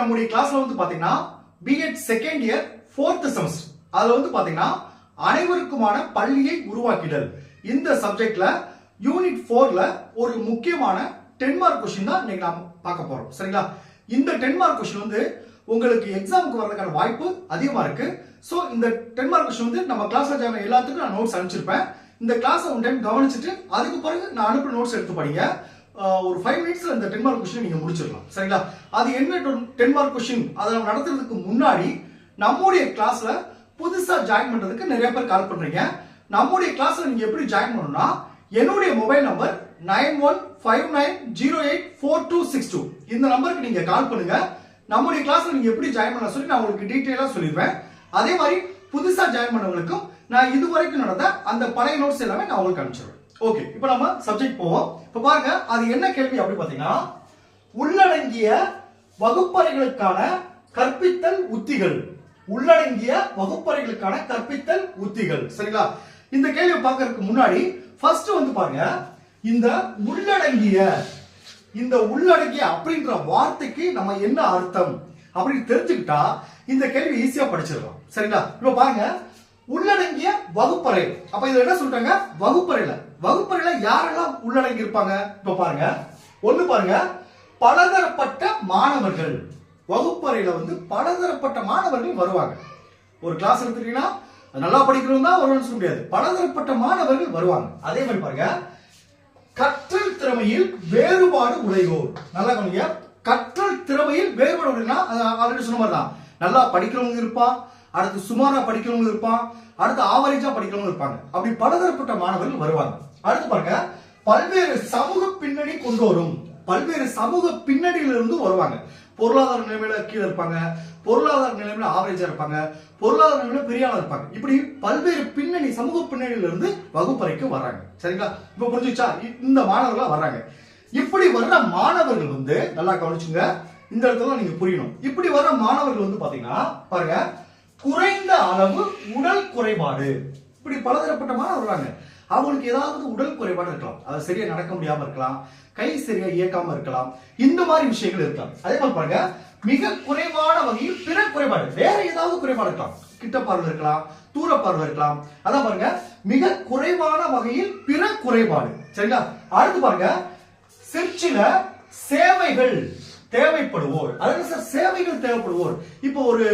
இன்னைக்கு நம்முடைய கிளாஸ்ல வந்து பாத்தீங்கன்னா B.Ed second year 4th semester அதுல வந்து பாத்தீங்கன்னா அனைவருக்குமான பள்ளியை உருவாக்கிடல் இந்த சப்ஜெக்ட்ல யூனிட் 4ல ஒரு முக்கியமான 10 மார்க் क्वेश्चन தான் இன்னைக்கு நாம பார்க்க போறோம். சரிங்களா? இந்த 10 மார்க் क्वेश्चन வந்து உங்களுக்கு எக்ஸாமுக்கு வரதுக்கான வாய்ப்பு அதிகமா இருக்கு. சோ இந்த 10 மார்க் क्वेश्चन வந்து நம்ம கிளாஸ்ல ஜாயின் எல்லாத்துக்கும் நான் நோட்ஸ் அனுப்பிச்சிருப்பேன். இந்த கிளாஸை ஒன் டைம் கவனிச்சிட்டு அதுக்கு பிறகு நான் அனுப்புற நோட்ஸ் எடுத்து படிங்க. ஒரு 5 மினிட்ஸ்ல இந்த 10 மார்க் क्वेश्चन நீங்க முடிச்சிடலாம். சரிங்களா? அது என்ன 10 மார்க் क्वेश्चन அதை நடத்துறதுக்கு முன்னாடி நம்மளுடைய கிளாஸ்ல புதுசா ஜாயின் பண்றதுக்கு நிறைய பேர் கால் பண்றீங்க. நம்மளுடைய கிளாஸ்ல நீங்க எப்படி ஜாயின் பண்ணணும்னா என்னுடைய மொபைல் நம்பர் 9159084262 இந்த நம்பருக்கு நீங்க கால் பண்ணுங்க. நம்மளுடைய கிளாஸ்ல நீங்க எப்படி ஜாயின் பண்ண சொல்லி நான் உங்களுக்கு டீடைலா சொல்லிடுவேன். அதே மாதிரி புதுசா ஜாயின் பண்ணவங்களுக்கும் நான் இதுவரைக்கும் நடந்த அந்த பழைய நோட்ஸ் எல்லாமே நான் உங்களுக்கு அனுப்பிச்சிடுவேன். ஓகே, இப்போ நம்ம சப்ஜெக்ட் போவோம். இப்போ பாருங்க, அது என்ன கேள்வி அப்படி பாத்தீங்கன்னா உள்ளடங்கிய வகுப்பறைகளுக்கான கற்பித்தல் உத்திகள். உள்ளடங்கிய வகுப்பறைகளுக்கான கற்பித்தல் உத்திகள். சரிங்களா? இந்த கேள்வியை பார்க்கறதுக்கு முன்னாடி ஃபர்ஸ்ட் வந்து பாருங்க, இந்த உள்ளடங்கிய அப்படின்ற வார்த்தைக்கு நம்ம என்ன அர்த்தம் அப்படின்னு தெரிஞ்சுக்கிட்டா இந்த கேள்வி ஈஸியா படிச்சிடலாம். சரிங்களா? இப்போ பாருங்க, உள்ளடங்கிய வகுப்பறை. அப்ப இதுல என்ன சொல்றாங்க? வகுப்பறையில யாரெல்லாம் உள்ளடங்கி இருப்பாங்க? இப்ப பாருங்க, ஒண்ணு பாருங்க, பலதரப்பட்ட மாணவர்கள். வகுப்பறையில வந்து பலதரப்பட்ட மாணவர்கள் வருவாங்க. ஒரு கிளாஸ் எடுத்துட்டீங்கன்னா நல்லா படிக்கிறவங்க தான் வருவான்னு சொல்ல முடியாது, பலதரப்பட்ட மாணவர்கள் வருவாங்க. அதே மாதிரி பாருங்க, கற்றல் திறமையில் வேறுபாடு உடையோர். நல்லா கவனிங்க, கற்றல் திறமையில் வேறுபாடு உடையனா ஆல்ரெடி சொன்ன மாதிரி தான். நல்லா படிக்கிறவங்க இருப்பான், அடுத்து சுமாரா படிக்கிறவங்க இருப்பான், அடுத்து ஆவரேஜா படிக்கிறவங்க இருப்பாங்க. அப்படி பலதரப்பட்ட மாணவர்கள் வருவாங்க. அடுத்து பாருங்க, பல்வேறு சமூக பின்னணி கொண்டோரும். பல்வேறு சமூக பின்னணியிலிருந்து வருவாங்க. பொருளாதார நிலைமையில கீழே இருப்பாங்க, பொருளாதார நிலைமையில ஆவரேஜா இருப்பாங்க, பொருளாதார நிலைமையில பெரிய ஆளா இருப்பாங்க. இப்படி பல்வேறு பின்னணி சமூக பின்னணியில இருந்து வகுப்பறைக்கு வர்றாங்க. சரிங்களா? இப்ப புரிஞ்சுச்சா? இந்த மாணவர்களா வர்றாங்க. இப்படி வர்ற மாணவர்கள் வந்து நல்லா கவனிச்சுங்க, இந்த இடத்துல நீங்க புரியணும். இப்படி வர்ற மாணவர்கள் வந்து பாத்தீங்கன்னா பாருங்க, குறைந்த அளவு உடல் குறைபாடு. இப்படி பலதரப்பட்ட மாணவர்கள் வர்றாங்க. அவங்களுக்கு ஏதாவது உடல் குறைபாடு இருக்கலாம், அது சரியா நடக்க முடியாம இருக்கலாம், கை சரியா இயக்காம இருக்கலாம், இந்த மாதிரி விஷயங்கள் இருக்கலாம். அதே மாதிரி பாருங்க, மிக குறைவான வகையில் பிற குறைபாடு, வேற ஏதாவது குறைபாடு இருக்கலாம், கிட்ட பார்வை இருக்கலாம், தூர பார்வை இருக்கலாம். அதான் பாருங்க, மிக குறைவான வகையில் பிற குறைபாடு. சரிங்களா? அடுத்து பாருங்க, சிற்சில சேவைகள் தேவைப்படுவோர். அதாவது சார் சேவைகள் தேவைப்படுவோர். இப்போ ஒரு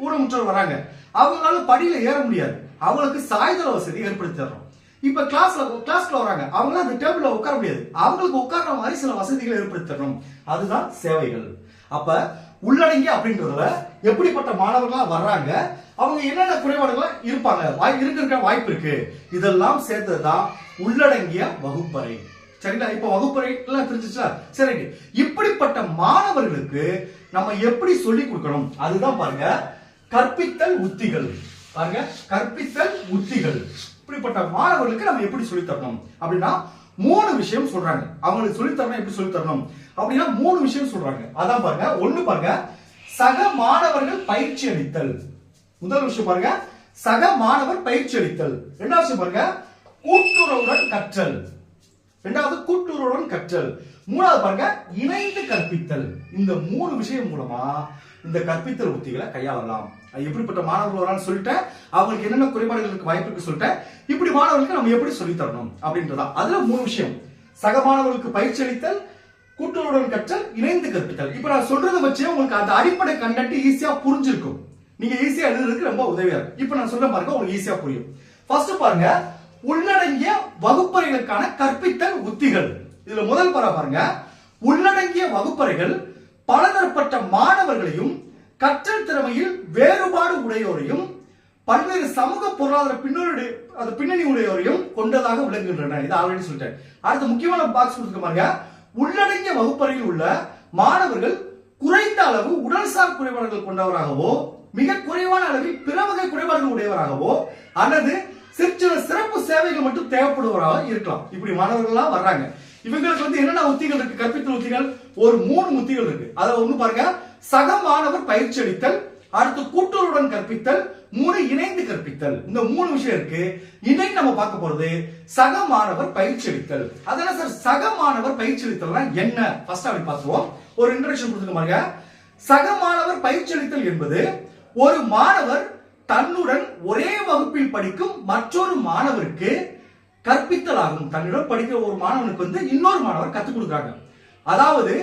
ஊனமுற்றோர் வராங்க, அவங்களால படியில ஏற முடியாது, அவங்களுக்கு சாய்தள வசதி ஏற்படுத்தி தர்றோம். இப்ப கிளாஸ்ல வராங்க, அவங்க அந்த டேபிள்ல உட்கார முடியாது, அவங்களுக்கு உட்கார்ற மாதிரி சில வசதிகளை ஏற்படுத்தி தரணும். அதுதான் சேவைகள். அப்ப உள்ளடங்கிய அப்படின்றதுல எப்படிப்பட்ட மாணவர்களா வர்றாங்க, அவங்க என்னென்ன குறைபாடுகள் இருப்பாங்க, இருக்க வாய்ப்பு இருக்கு, இதெல்லாம் சேர்த்ததுதான் உள்ளடங்கிய வகுப்பறை. சரிங்களா? இப்ப வகுப்பறை எல்லாம் பிரிச்சுச்சா? சரி, இப்படிப்பட்ட மாணவர்களுக்கு நம்ம எப்படி சொல்லி கொடுக்கணும், அதுதான் பாருங்க கற்பித்தல் உத்திகள். பாருங்க, கற்பித்தல் உத்திகள். இப்படிப்பட்ட மாணவர்களுக்கு நம்ம எப்படி சொல்லி தரணும் அப்படின்னா 3 விஷயம் சொல்றாங்க. அவங்களுக்கு சொல்லி தரணும், எப்படி சொல்லி தரணும் அப்படின்னா 3 விஷயம் சொல்றாங்க. அதான் பாருங்க, ஒண்ணு பாருங்க, சக மாணவர்கள் பயிற்சி அளித்தல். முதல் விஷயம் பாருங்க, சக மாணவர் பயிற்சி அளித்தல். இரண்டாவது விஷயம் பாருங்க, கூட்டுறவுடன் கற்றல். இரண்டாவது கூட்டுறவுடன் கற்றல். மூணாவது பாருங்க, இணைந்து கற்பித்தல். இந்த 3 விஷயம் மூலமா இந்த கற்பித்தல் உத்திகளை கையாளலாம். எப்படிப்பட்ட மாணவர்கள் வரான்னு சொல்லிட்டேன், அவங்களுக்கு என்னென்ன குறைபாடுகளுக்கு வாய்ப்பு இருக்கு சொல்லிட்டேன், இப்படி மாணவர்களுக்கு நம்ம எப்படி சொல்லி தரணும் அப்படின்றதா. அதுல 3 விஷயம், சக மாணவர்களுக்கு பயிற்சி அளித்தல், கூட்டுறவுடன் கற்றல், இணைந்து கற்பித்தல். இப்ப நான் சொல்றதை வச்சு உங்களுக்கு அந்த அடிப்படை கண்டென்ட் ஈஸியா புரிஞ்சிருக்கும், நீங்க ஈஸியா எழுதுறதுக்கு ரொம்ப உதவியா இருக்கும். இப்ப நான் சொல்ற பாருங்க, உங்களுக்கு ஈஸியா புரியும். ஃபர்ஸ்ட் பாருங்க, உள்ளடங்கிய வகுப்பறைகளுக்கான கற்பித்தல் உத்திகள். இதுல முதல் பாருங்க, உள்ளடங்கிய வகுப்பறைகள் பலதரப்பட்ட மாணவர்களையும் கற்றல் திறமையில் வேறுபாடு உடையோரையும் பல்வேறு சமூக பொருளாதார பின்னணி உடையோரையும் கொண்டதாக விளங்குகின்றன. இது ஆல்ரெடி சொல்லிட்டேன். அடுத்த முக்கியமான பாக்ஸ் கொடுத்துருக்க பாருங்க, உள்ளடங்கிய வகுப்பறையில் உள்ள மாணவர்கள் குறைந்த அளவு உடல்சார் குறைபாடுகள் கொண்டவராகவோ, மிக குறைவான அளவில் பிற வகை குறைபாடுகள் உடையவராகவோ, அல்லது சிற்சில சிறப்பு சேவைகள் மட்டும் தேவைப்படுவராக இருக்கலாம். இப்படி மாணவர்கள்லாம் வர்றாங்க. இவங்களுக்கு வந்து என்னென்ன உத்திகள் இருக்கு? கற்பித்தல் உத்திகள் ஒரு 3 உத்திகள் இருக்கு. அத ஒண்ணு பாருங்க, சக மாணவர் பயிற்சி அளித்தல், அடுத்து கூட்டுறவுடன் கற்பித்தல், 3 இணைந்து கற்பித்தல். இந்த 3 விஷயம் இருக்கு. இன்னைக்கு நம்ம பார்க்க போறது சக மாணவர் பயிற்சி அளித்தல். அதனால சார் சக மாணவர் பயிற்சி அளித்தல்னா என்ன? ஃபர்ஸ்ட் அப்படி பார்த்துவோம். ஒரு இன்ட்ரோடக்ஷன் கொடுத்துக்க பாருங்க. சக பயிற்சி அளித்தல் என்பது ஒரு மாணவர் தன்னுடன் ஒரே வகுப்பில் படிக்கும் மற்றொரு மாணவருக்கு கற்பித்தல் ஆகும். தன்னுடன் படிக்கிற ஒரு மாணவனுக்கு இன்னொரு மாணவர் கற்றுக் கொடுக்குறாங்க. அதாவது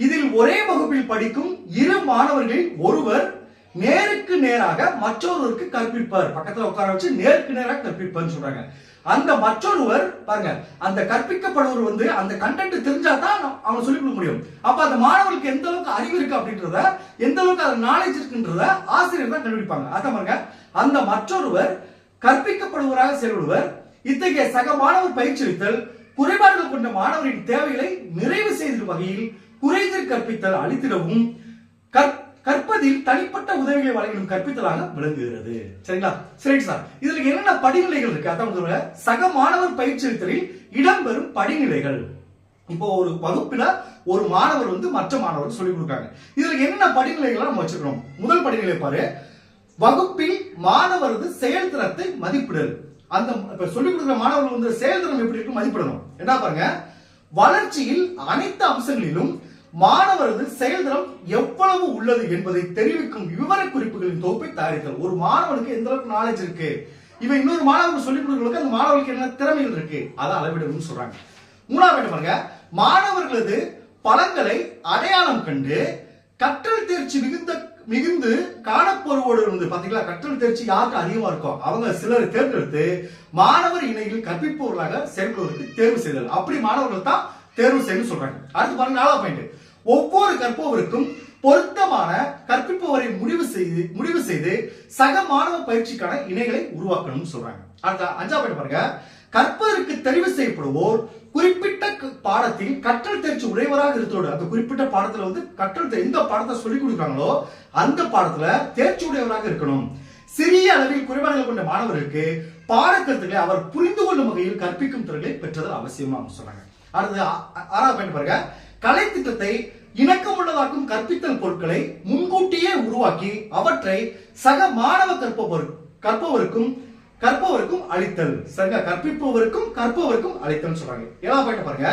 இதில் ஒரே வகுப்பில் படிக்கும் இரு மாணவர்களில் ஒருவர் நேருக்கு நேராக மற்றொருவருக்கு கற்பிப்பார். பக்கத்துல உட்கார வச்சு நேருக்கு நேராக கற்பிப்பார்னு சொல்றாங்க. அந்த மற்றொருவர் பாருங்க, அந்த கற்பிக்கப்படுவர் அந்த கண்டென்ட் தெரிஞ்சாதான் அவங்க சொல்லிக் கொடுக்க முடியும். அப்ப அந்த மாணவர்களுக்கு எந்த அளவுக்கு அறிவு இருக்கு அப்படின்றத, எந்த அளவுக்கு அது நாலேஜ் இருக்குன்றத ஆசிரியர் தான் கண்டுபிடிப்பாங்க. அதான் பாருங்க, அந்த மற்றொருவர் கற்பிக்கப்படுவராக செயல்படுவர். இத்தகைய சக மாணவர் பயிற்சி அளித்தல் குறைபாடுகள் கொண்ட மாணவரின் தேவைகளை நிறைவு செய்த வகையில் குறைதீர் கற்பித்தல் அளித்திடவும் கற்பதில் தனிப்பட்ட உதவிகளை வழங்கிடும் கற்பித்தலாக விளங்குகிறது. சரிங்களா? சரி சார், இதுல என்னென்ன படிநிலைகள் இருக்கு அதான் சக மாணவர் பயிற்சி அளித்தலில் இடம்பெறும் படிநிலைகள். இப்போ ஒரு வகுப்புல ஒரு மாணவர் மற்ற மாணவர் சொல்லிக் கொடுக்காங்க. இதுல என்னென்ன படிநிலைகள் நம்ம வச்சிருக்கோம்? முதல் படிநிலை பாரு, வகுப்பில் மாணவரது செயல்திறத்தை மதிப்பிடல். அந்த சொல்லிக் கொடுக்கிற மாணவர்கள் செயல்திறன் எப்படி இருக்கு மதிப்பிடணும். என்ன பாருங்க, வளர்ச்சியில் அனைத்து அம்சங்களிலும் மாணவரது செயல்திறன் எவ்வளவு உள்ளது என்பதை தெரிவிக்கும் விவர குறிப்புகளின் தொகுப்பை தயாரித்தல். ஒரு மாணவனுக்கு எந்த அளவுக்கு நாலேஜ் இருக்கு, இவன் இன்னொரு மாணவனுக்கு சொல்லிக் கொடுக்கிறதுக்கு அந்த மாணவர்களுக்கு என்ன திறமைகள் இருக்கு அதை அளவிடணும்னு சொல்றாங்க. மூணாவது பாருங்க, மாணவர்களது பலங்களை அடையாளம் கண்டு கற்றல் தேர்ச்சி மிகுந்து காணப்படுவோடு பாத்தீங்களா, கற்றல் தேர்ச்சி யாருக்கு அதிகமா இருக்கும் அவங்க சிலரை தேர்ந்தெடுத்து மாணவர் இணையில் கற்பிப்பவர்களாக செயல்படுவதற்கு தேர்வு செய்தல். அப்படி மாணவர்கள் தான் தேர்வு செய்யணும் சொல்றாங்க. அடுத்து பாருங்க, 4வது பாயிண்ட், ஒவ்வொரு கற்பவருக்கும் பொருத்தமான கற்பிப்பவரை முடிவு செய்து சக மாணவ பயிற்சிக்கான இணைகளை உருவாக்கணும் சொல்றாங்க. அடுத்த 5வது பாயிண்ட் பாருங்க, கற்பதற்கு தெரிவு செய்யப்படுவோர் குறிப்பிட்ட பாடத்தில் கற்றல் தேர்ச்சி உடையவராக இருந்தோடு, அந்த குறிப்பிட்ட பாடத்துல கற்றல் எந்த பாடத்தை சொல்லிக் கொடுக்குறாங்களோ அந்த பாடத்துல தேர்ச்சி உடையவராக இருக்கணும். சிறிய அளவில் குறைபாடுகள் கொண்ட மாணவர்களுக்கு பாடக்கருத்துக்களை அவர் புரிந்து கொள்ளும் வகையில் கற்பிக்கும் திறனை பெற்றதல் அவசியமா சொல்றாங்க. அடுத்து 6வது பாயிண்ட் பாருங்க, கலை திட்டத்தை இணக்கமுள்ளதாக்கும் கற்பித்தல் பொருட்களை முன்கூட்டியே உருவாக்கி அவற்றை சக மாணவ கற்பவருக்கும் அளித்தல். சரிங்க, கற்பவருக்கும் அளித்தல் சொல்றாங்க. 7வது பாயிண்ட் பாருங்க,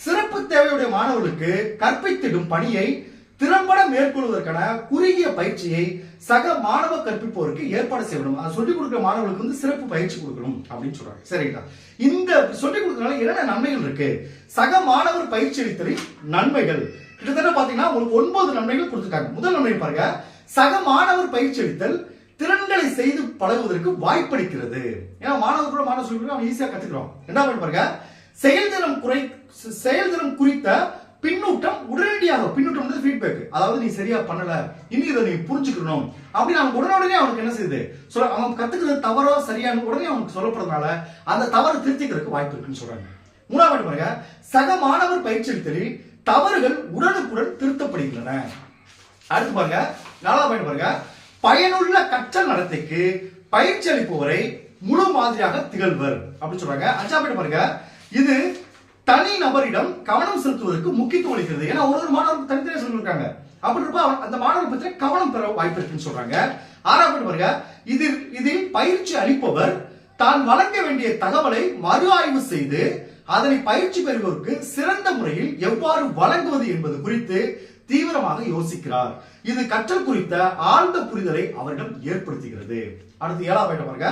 சிறப்பு தேவையுடைய மாணவர்களுக்கு கற்பித்திடும் பணியை திறம்பட மேற்கொள்வதற்கான குறுகிய பயிற்சியை சக மாணவ கற்பிப்போருக்கு ஏற்பாடு செய்யணும். அது சொல்லிக் கொடுக்கிற மாணவர்களுக்கு சிறப்பு பயிற்சி கொடுக்கணும் அப்படின்னு சொல்றாங்க. சரிங்களா? இந்த சொல்லிக் கொடுக்கறதுனால என்னென்ன நன்மைகள் இருக்கு? சக மாணவர் பயிற்சி அளித்தலின் நன்மைகள் கிட்டத்தட்ட பாத்தீங்கன்னா உங்களுக்கு 9 நன்மைகள் கொடுத்திருக்காங்க. முதல் நன்மை பாருங்க, சக மாணவர் பயிற்சி அளித்தல் திறன்களை செய்து பழகுவதற்கு வாய்ப்பளிக்கிறது. ஏன்னா மாணவர் சொல்லி கொடுக்க அவன் ஈஸியா கத்துக்கிறோம். ரெண்டாவது பாருங்க, செயல்திறம் குறித்த பின்னூட்டம் உடனடியாக, பின்னூட்டம் ஃபீட்பேக், அதாவது நீ சரியா பண்ணல, இனி இதை நீ புரிஞ்சுக்கணும் அப்படின்னு அவன் உடனே அவனுக்கு என்ன செய்யுது சொல்ல, அவன் கத்துக்கிறது தவறோ சரியான உடனே அவனுக்கு சொல்லப்படுறதுனால அந்த தவறு திருத்திக்கிறதுக்கு வாய்ப்பு இருக்குன்னு சொல்றாங்க. 3வது பாருங்க, சக மாணவர் பயிற்சி அளித்தலில் தவறுகள் உடனுக்குடன் திருத்தப்படுகின்றன. அடுத்து பாருங்க, 4வது பாருங்க, பயனுள்ள கற்றல் நடத்தைக்கு பயிற்சி அளிப்பவரை முழு மாதிரியாக திகழ்வர் அப்படின்னு சொல்றாங்க. 5வது பாருங்க, இது தனி நபரிடம் கவனம் செலுத்துவதற்கு முக்கியத்துவம் அளிக்கிறது. ஏன்னா ஒரு மாணவருக்கு தனித்தனியாக சொல்லிருக்காங்க, அப்படி இருப்ப அந்த மாணவர் பற்றி கவனம் பெற வாய்ப்பு இருக்குன்னு சொல்றாங்க. 6வது பாருங்க, இதில் பயிற்சி அளிப்பவர் தான் வழங்க வேண்டிய தகவலை மறு ஆய்வு செய்து அதனை பயிற்சி பெறுவோருக்கு சிறந்த முறையில் எவ்வாறு வழங்குவது என்பது குறித்து தீவிரமாக யோசிக்கிறார். இது கற்றல் குறித்த ஆழ்ந்த புரிதலை அவரிடம் ஏற்படுத்துகிறது. அடுத்து 7வது பாருங்க,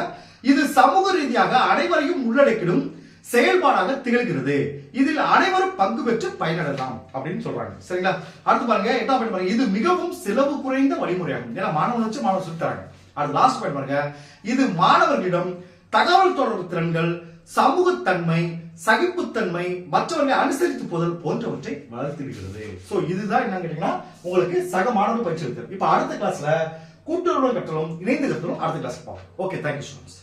இது சமூக ரீதியாக அனைவரையும் உள்ளடக்கிடும் செயல்பாடாக திகழ்கிறது. இதில் அனைவரும் பங்கு பெற்று பயனடையலாம் அப்படின்னு சொல்றாங்க. சரிங்களா? அடுத்து பாருங்க, 8வது பாருங்க, இது மிகவும் செலவு குறைந்த வழிமுறையாகும். ஏன்னா மாணவன் வச்சு மாணவர் சொல்லி தராங்க. அடுத்து லாஸ்ட் பாயிண்ட் பாருங்க, இது மாணவர்களிடம் தகவல் தொடர்பு திறன்கள், சமூகத்தன்மை, சகிப்புத்தன்மை, மற்றவர்களை அனுசரித்து போதல் போன்றவற்றை வளர்த்துகிறது. சோ இதுதான் என்ன கேட்டீங்கன்னா உங்களுக்கு சக மாணவர் பயிற்சி. இப்ப அடுத்த கிளாஸ்ல கூட்டுறவு கற்றலும் இணைந்து கற்றலும் அடுத்த கிளாஸ் பார்ப்போம். Okay, thank you students.